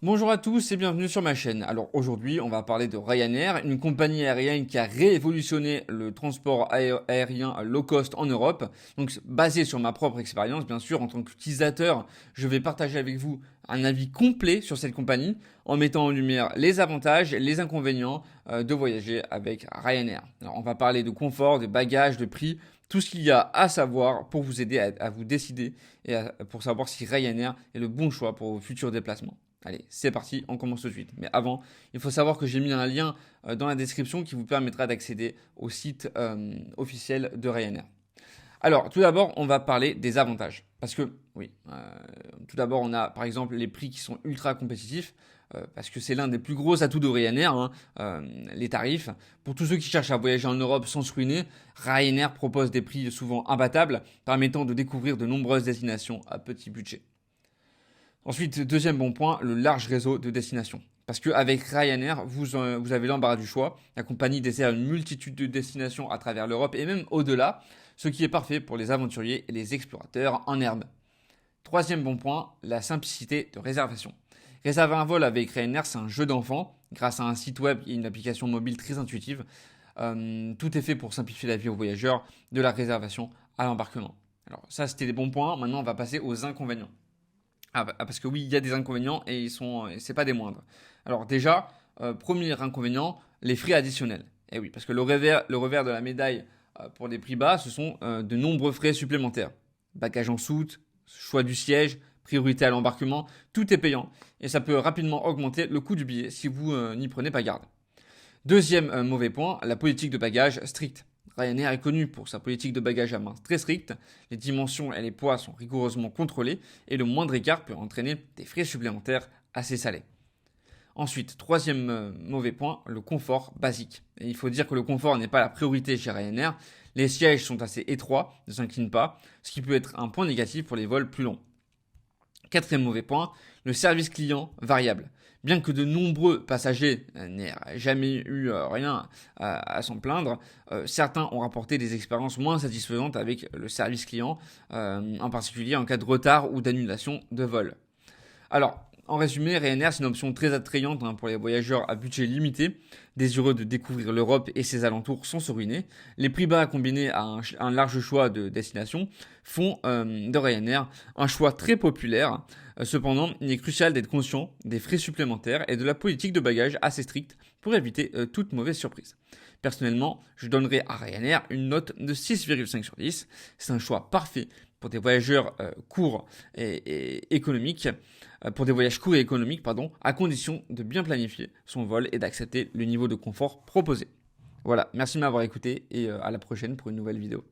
Bonjour à tous et bienvenue sur ma chaîne. Alors aujourd'hui, on va parler de Ryanair, une compagnie aérienne qui a révolutionné le transport aérien low cost en Europe. Donc basé sur ma propre expérience, bien sûr, en tant qu'utilisateur, je vais partager avec vous un avis complet sur cette compagnie en mettant en lumière les avantages et les inconvénients de voyager avec Ryanair. Alors on va parler de confort, de bagages, de prix, tout ce qu'il y a à savoir pour vous aider à vous décider et pour savoir si Ryanair est le bon choix pour vos futurs déplacements. Allez, c'est parti, on commence tout de suite. Mais avant, il faut savoir que j'ai mis un lien dans la description qui vous permettra d'accéder au site officiel de Ryanair. Alors, tout d'abord, on va parler des avantages. Parce que, oui, tout d'abord, on a par exemple les prix qui sont ultra compétitifs. Parce que c'est l'un des plus gros atouts de Ryanair, les tarifs. Pour tous ceux qui cherchent à voyager en Europe sans se ruiner, Ryanair propose des prix souvent imbattables, permettant de découvrir de nombreuses destinations à petit budget. Ensuite, deuxième bon point, le large réseau de destinations. Parce qu'avec Ryanair, vous avez l'embarras du choix. La compagnie dessert une multitude de destinations à travers l'Europe et même au-delà, ce qui est parfait pour les aventuriers et les explorateurs en herbe. Troisième bon point, la simplicité de réservation. Réserver un vol avec Ryanair, c'est un jeu d'enfant. Grâce à un site web et une application mobile très intuitive, tout est fait pour simplifier la vie aux voyageurs, de la réservation à l'embarquement. Alors ça, c'était les bons points. Maintenant, on va passer aux inconvénients. Parce que oui, il y a des inconvénients et c'est pas des moindres. Alors déjà, premier inconvénient, les frais additionnels. Et oui, parce que le revers de la médaille pour les prix bas, ce sont de nombreux frais supplémentaires. Bagage en soute, choix du siège, priorité à l'embarquement, tout est payant et ça peut rapidement augmenter le coût du billet si vous n'y prenez pas garde. Deuxième mauvais point, la politique de bagages stricte. Ryanair est connu pour sa politique de bagages à main très stricte, les dimensions et les poids sont rigoureusement contrôlés et le moindre écart peut entraîner des frais supplémentaires assez salés. Ensuite, troisième mauvais point, le confort basique. Et il faut dire que le confort n'est pas la priorité chez Ryanair, les sièges sont assez étroits, ne s'inclinent pas, ce qui peut être un point négatif pour les vols plus longs. Quatrième mauvais point, le service client variable. Bien que de nombreux passagers n'aient jamais eu rien à s'en plaindre, certains ont rapporté des expériences moins satisfaisantes avec le service client, en particulier en cas de retard ou d'annulation de vol. Alors, en résumé, Ryanair, c'est une option très attrayante pour les voyageurs à budget limité, désireux de découvrir l'Europe et ses alentours sans se ruiner. Les prix bas combinés à un large choix de destinations font de Ryanair un choix très populaire. Cependant, il est crucial d'être conscient des frais supplémentaires et de la politique de bagages assez stricte pour éviter toute mauvaise surprise. Personnellement, je donnerai à Ryanair une note de 6,5 sur 10. C'est un choix parfait pour des voyageurs courts et économiques, pour des voyages courts et économiques, à condition de bien planifier son vol et d'accepter le niveau de confort proposé. Voilà, merci de m'avoir écouté et à la prochaine pour une nouvelle vidéo.